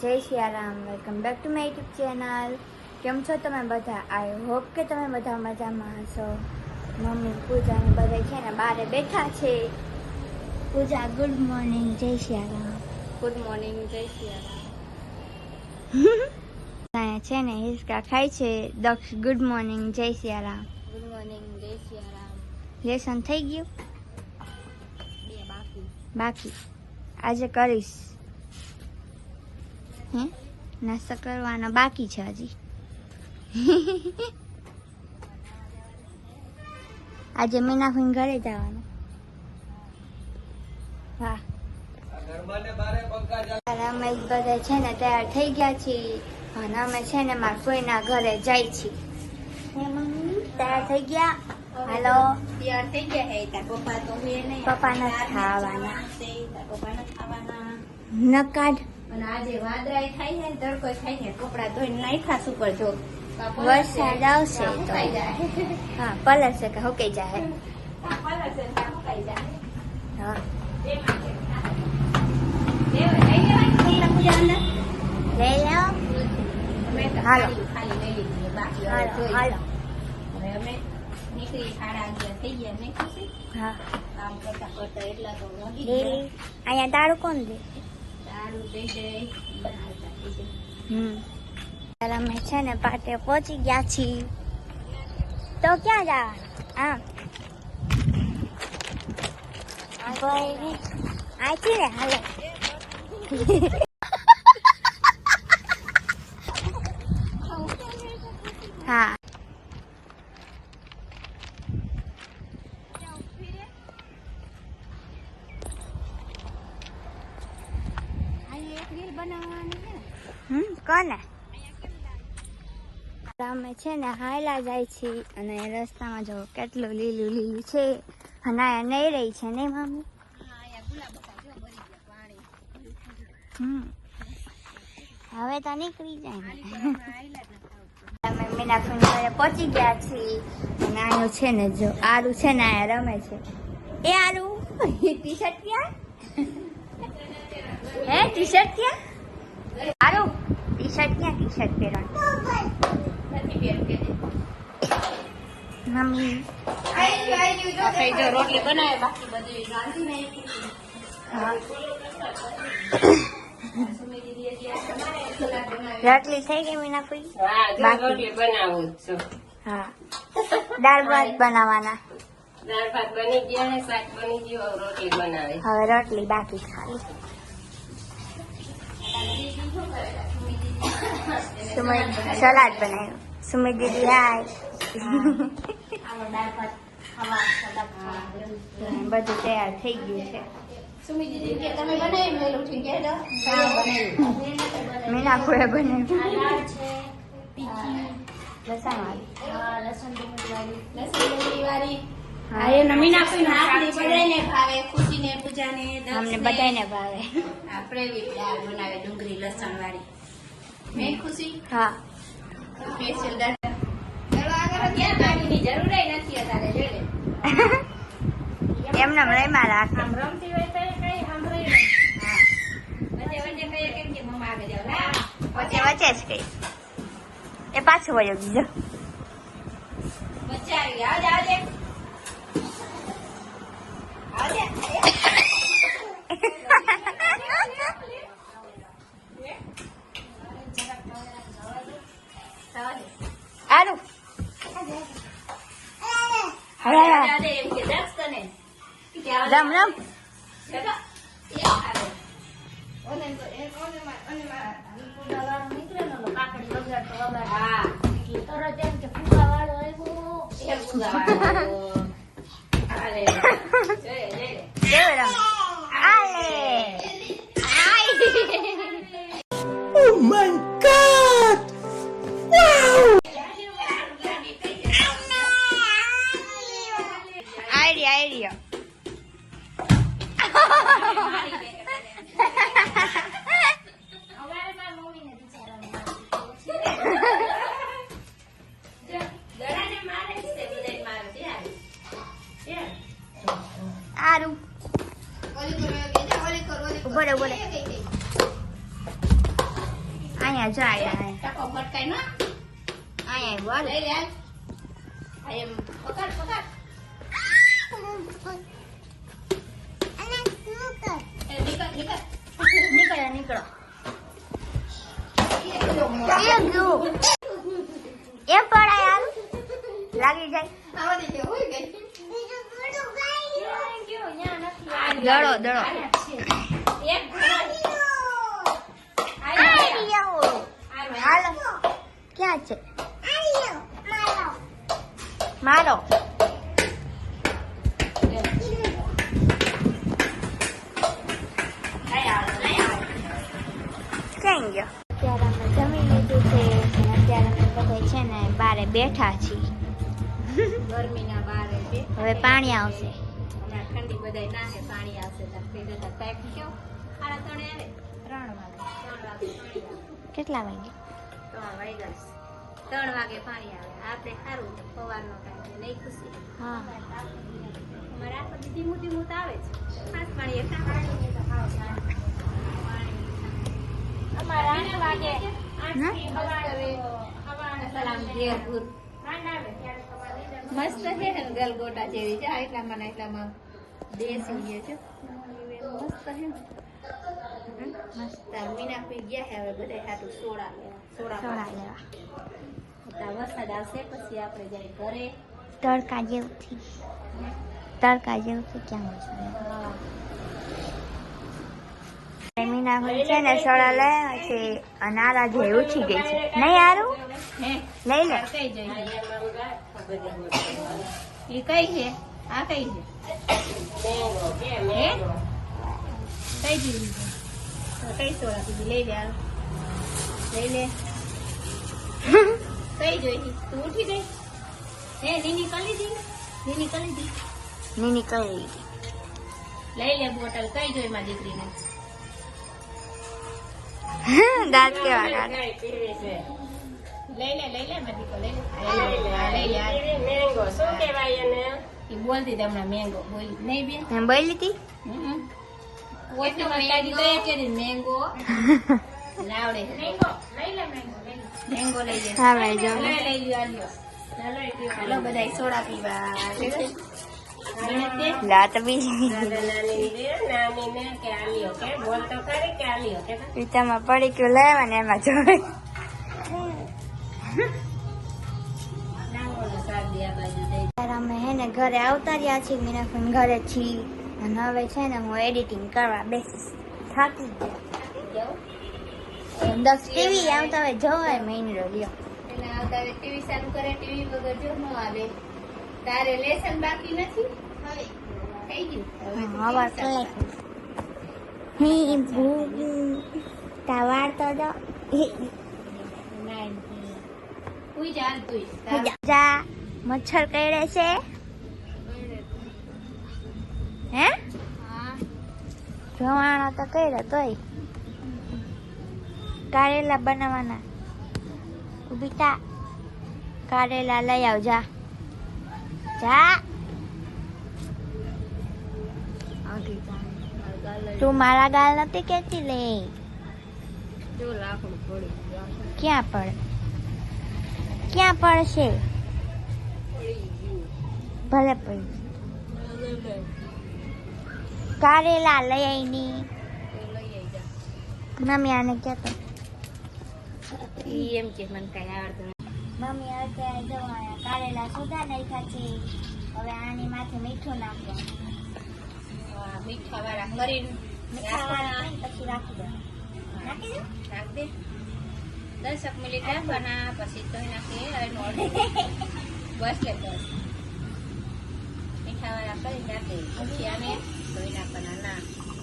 જય Siyaram, welcome back to my YouTube channel. કેમ છો તમે બધા? આઈ હોપ કે તમે બધા મજામાં હશો. મમ્મી પૂજા ને બધા છે ને બારે બેઠા છે. પૂજા ગુડ મોર્નિંગ, જય સિયારામ. ગુડ મોર્નિંગ, જય સિયારામ. અહીંયા છે ને હિસકા ખાય છે. દક્ષ ગુડ મોર્નિંગ, જય સિયારામ. ગુડ મોર્નિંગ, જય સિયારામ. લેસન થઈ ગયું? બે બાકી આજે કરીશ. હે નાસ્તો કરવાનો બાકી છે હજી. આજે મીનાફીન ઘરે જવાનું. વાહ, અમે બધા છે ને તૈયાર થઈ ગયા છીએ અને અમે છે ને મારા કોઈના ઘરે જાય છીએ. તૈયાર થઈ ગયા? હાલો. તૈયાર થઈ ગયા હે તાર પપ્પા તો મે નહીં. પપ્પા નથી ખાવાના. તાર પપ્પા નથી ખાવાના. નકાડ અને આજે વાદળાય થાય છે ને તડકો થાય છે. કપડા ધોઈને નાખ્યા સુપર જો. વરસાદ આવશે તો સુકાઈ જાય. હા પલળશે કે હુકાઈ જાય. પલળશે ને સુકાઈ જાય. હા લઈ લેવાની લઈ જાઓ. હાલો. ખાલી લઈ લીધી બાકી હવે હાલો જોઈ. હાલો. હવે અમે નીકળી 11:30 થઈ ગયા ને ખુશી હા કામ કરતા કરતા એટલા તો વાગી ડેલી ગયા. અહીંયા દારૂ કોણ દે? દારૂ દઈ દે બનાવતા થઈ જાય. અમે છે ને પાટે પહોંચી ગયા છીએ. તો ક્યાં જવાનું? આમ આથી ને હાલો. હા કોને? અમે છે ને હાયલા જાય છીએ અને રસ્તામાં જો કેટલું લીલું લીલું છે. અને આ નહીં રહી છે ને મમ્મી? હવે તો નીકળી જાય ને. અમે મીનાફીન ઘરે પહોંચી ગયા છીએ અને આનું છે ને જો આરું છે ને આ રમે છે. એ આરું ટી શર્ટ ક્યાં? હે ટી શર્ટ ક્યાં? આરું ટી શર્ટ ક્યાં? ટી શર્ટ પહેરવાનું મમ્મી. આપણે જો રોટલી બનાવે બાકી બધી રાંધી નાખી. હા સુમી દીદી અત્યારે રોટલી થઈ ગઈ મીનાફી? બાકી. રોટલી બનાવું છું. હા દાળ ભાત બનાવવાના. દાળ ભાત બની ગયા ને શાક બની ગયું, હવે રોટલી બનાવે. હવે રોટલી બાકી ખાલી. સલાડ બનાવ્યું. સુમી દીદી હાય. આવો દાળ ભાત ખાવા સલાડ ખાવા. બધું તૈયાર થઈ ગયું છે. સુમી દીદી કે તમે બનાવી મેલું ઠીક છે તો હા બનાવ્યું. મીનાફીએ બનાવ્યું. આ દાળ છે તીખી લસણ વાળી. લસણ ડુંગળી વાળી. હા એ મીનાફીના હાથની બધાયને ભાવે. ખુશીને પૂજાને અમને બધાને ભાવે. આપણે દાળ બનાવે ડુંગળી લસણ વાળી. મેં ખુશી હા સ્પેશિયલ દાળ. ક્યાં બાકીની જરૂર નથી અત્યારે જોઈ લે. એમને રહીમાં રાખે. આમ રમતી હોય તો કઈ સાંભળે નહીં. હા વચ્ચે વચ્ચે કહીએ કેમ કે મમ્મા આગળ જાવ ના વચ્ચે વચ્ચે જ કઈ. એ પાછું વયો બીજો. વચ્ચે આવી આવજે આવજે આવજે. આરું એમ કે દસ તને રમ રમ. હા તરત એમ કે ફૂગા વાળો આવ્યો. કેવું રમ? આલે Oh my God! આઈડિયા આરું ઉભો રે ઉભો રે. અહીંયા જો અહીંયા ટકો ફટકાય નો અહીંયા બોલ લઈ લે હાલ. આ એમ પકડ પકડ એ નીકળ નીકળ નીકળો એ ગયું એ પડાય યાર લાગી જાય આવા દે હોય ગઈ દડો દડો એક હાલો ક્યાં છે મારો ક્યાં ગયો અત્યારે અમે જમી લીધું છે અને અત્યારે અમે બધા છે ને બારે બેઠા છીએ ગરમીના બારે છે હવે પાણી આવશે હમણાં ઠંડી બધાય નાહે પાણી આવશે તો તે જતા ટાઈમ કેવો 3:30 આવે 3 વાગે કેટલા વાગે 3 વાગે પાણી આવે આપણે સારું છે સવારનો ટાઈમ છે નહીં ખુશી હા અમારે આ બધી ધીમું ધીમું તો આવે છે ખાસ પાણી એટલા પાણી અમારે 8 વાગે 8 થી સવારે સલામ દેવપુર મસ્ત છે ને ગલગોટા જેવી છે એટલામાં ને એટલામાં દેશી છે મસ્ત છે ને મસ્ત મીના પી ગયા છે હવે બધા હાટું સોડા લેવા સોડા લેવા વરસાદ આવશે પછી આપણે જાય ઘરે તડકા જેવું થી તડકા જેવું થી ક્યાં હોય મીના હોય છે ને સોડા લાવ્યા છે અને આરા જે ઉઠી ગઈ છે નહીં આરું હે લઈ લે કઈ જોઈએ એ કઈ છે આ કઈ છે હે કઈ દીધી છે તો કઈ સોડા પીધી લઈ લે હાલ. લઈ લે કઈ જોઈ તું ઉઠી ગઈ હે નીની કરી દી નીની કરી દી નીની કરી લીધી લઈ લે બોટલ કઈ જોઈ માં દીકરીને દાંત કેવા કાઢે ગાય પીવી છે લઈ લે માં દીકરો લઈ લે મેંગો શું કહેવાય એને એ બોલતી હતી હમણાં મેંગો બોલી નહીં બેન એમ બોલી હતી મેંગો લાવડે મેંગો લઈ લે હા ભાઈ જો લઈ લ્યો હાલો બધા સોડા પીવા લા તો બીજી નાની ને કે આલ્યો કે બોલ તો ખરી કે આલ્યો કે પીતામાં પડી ગયું લેવા ને એમાં જોઈ અમે હે ને ઘરે આવતા રહ્યા છીએ મીનાફન ઘરે છીએ અને હવે છે ને હું એડિટિંગ કરવા બેસીશ થાકી ગયો 10 ટીવી આવતા હવે જોવાય મહિનો લ્યો એટલે આવતા ટીવી ચાલુ કરે ટીવી વગર જો ન આવે તારે લેસન બાકી નથી હવે થઈ ગયું હવા કલાક હી ભૂ તાવાડ તો જો ઉઈ ચાલ તું જા મચ્છર કરડે છે હે જવાના તો કર્યા તોય કારેલા બનાવવાના ઉભીતા કારેલા લઈ આવ જા જા તું મારા ગાલ નથી કેતી લે જો લાકડું પડી ક્યાં પડે ક્યાં પડશે ભલે પડી કારેલા લઈ આવીની મમ્મી આને કહેતો એમ કે મને કઈ આવડતું મમ્મી અત્યારે જવાના કારેલા સુધા નાખ્યા છે હવે આની માથે મીઠું નાખવાનું મીઠા વાળા કરીને મીઠા વાળા પછી રાખી દો નાખી દો રાખ દે 10 મિનિટ રાખવાના પછી ધોઈ નાખીએ બસ લે બસ મીઠા વાળા કરી નાખે પછી આને ધોઈ નાખવાના ના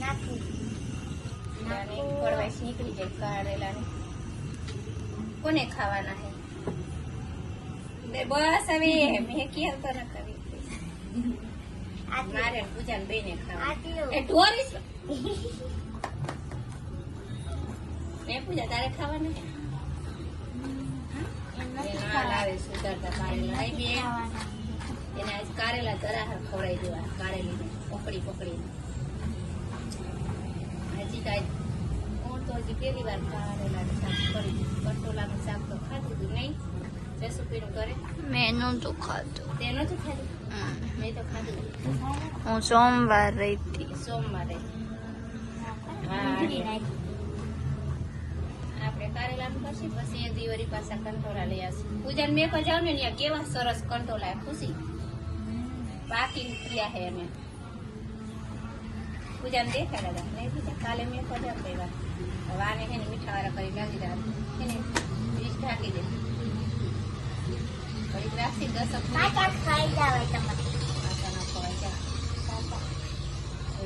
નાખી પડવાઈસ નીકળી જાય કારેલાને કોને ખાવાના હે બસ હવે મેં ક્યાં તો ન કરી મારે પૂજા ને બેને ખાવા એ ઢોરીશ મેં પૂજા તારે ખાવાનું લાવે સુધારતા કારેલા આવી એને આજ કારેલા જરા ખવડાવી દેવા કારેલી પકડી પકડી હજી કાંઈ ઊંટ તો હજી પહેલી વાર કારેલાનું શાક કર્યું. કંટોલાનું શાક તો ખાધું હતું નહીં. જસુપીનું કરે મેં નહોતું ખાધું. તે નતું ખાધું. મેં તો ખાધું હું સોમવાર રહી હતી. સોમવારે. આપણે કારેલાનું કરશું પછી એ દિવાળી પાછા કંટોલા લઈ આવશું. પૂજાને મેં કહો જાવ ને ત્યાં કેવા સરસ કંટોલા ખુશી પાકી થયા હે અમે પૂજાને દેખાડ્યા નહીં દીધા. કાલે મેં કહો જાવ કઈ વાને હે ને મીઠાવાળા કરી નાખી દીધા એને ડીશ ઢાંકી દે ઘડીક રાખી 10 ખાઈ જાવ તમે.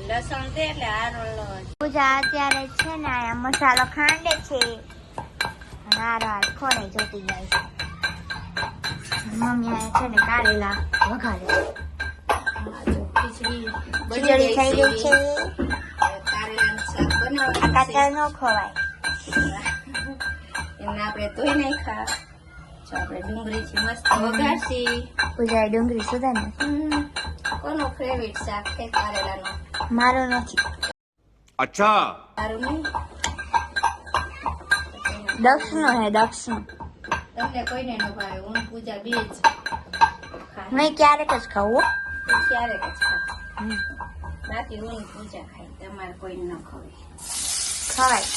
લસણ દે એટલે હારો પૂજા અત્યારે છે ને આ મસાલો ખાંડે છે. હારો ખોને જોતી જાય છે. મમ્મી આ છે ને કારેલા વઘારે. ખીચડી ખીચડી થઈ ગઈ છે. કારેલાનું શાક આ બનાવવાનું કાચા ન ખવાય. એમને આપણે ધોઈ નાખા. જો આપણે ડુંગળીથી મસ્ત વઘારશી. પૂજા ડુંગળી સુધાર. કોનો ફેવરિટ શાક છે કારેલાનું? મારો નથી. अच्छा તારું નહીં? દક્ષનો હે દક્ષનું. તમને કોઈને ન ભાવે. હું ને પૂજા બે જ ખાય. મેં ક્યારેક જ ખાવું. તો ક્યારેક જ ખાય. બાકી હું ને પૂજા ખાય. તમારે કોઈને ન ખવાય. ખવાય.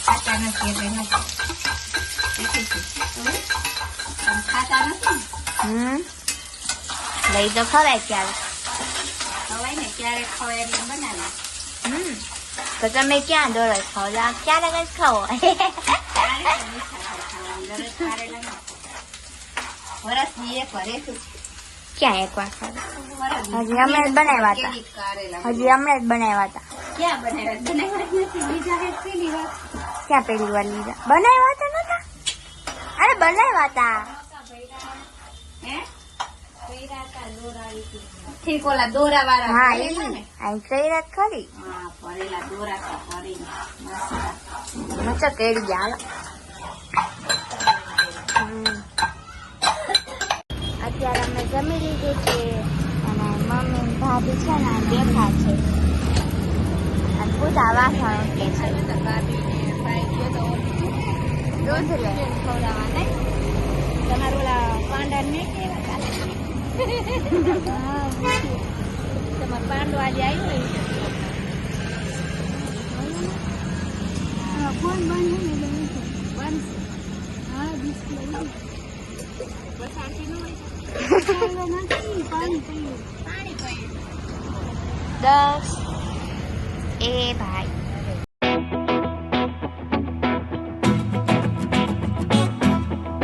ખાતા નથી એટલે નથી. તમે ખાતા નથી ને? લઈ તો ખવાય ક્યારેક. ખવાય ને ક્યારેક ખવાય એટલે બનાવે. તો તમે ક્યાં દોડો ખાઓ? ક્યારેક જ ખાઓ. ક્યારેક મીઠા ખાવાનું દરરોજ કારેલા ના. વરસની એક વાર એક જ. ક્યાં એક વાર ખાધા? વરસની. હજી હમણાં જ બનાવ્યા હતા. કેવી કારેલા. હજી હમણાં જ બનાવ્યા હતા. ક્યાં બનાવ્યા? બનાવ્યા જ નથી. બીજા એક પેલી વાર. ક્યાં પેલી વાર લીધા? બનાવ્યા હતા નતા? અરે બનાવ્યા હતા. હે? ઠીક ઓલા દોરા વાળા હા ભરેલા ને? આ કઈ રાત ખરી. હા ભરેલા દોરા તો ભરીને મસ્ત. મચો કેડી ગયા. અત્યારે અમે જમી લીધું છે અને મમ્મી ને ભાભી છે ને બેઠા છે અને પૂજા વાસણ ઉટકે છે. દૂધ લે. તમારું ઓલા પાંડા ને કેવા તમારે પાંડો આજે આવ્યો ફોન બંધ બંધ. હા ડિસ્પ્લે પાણી 10 એ ભાઈ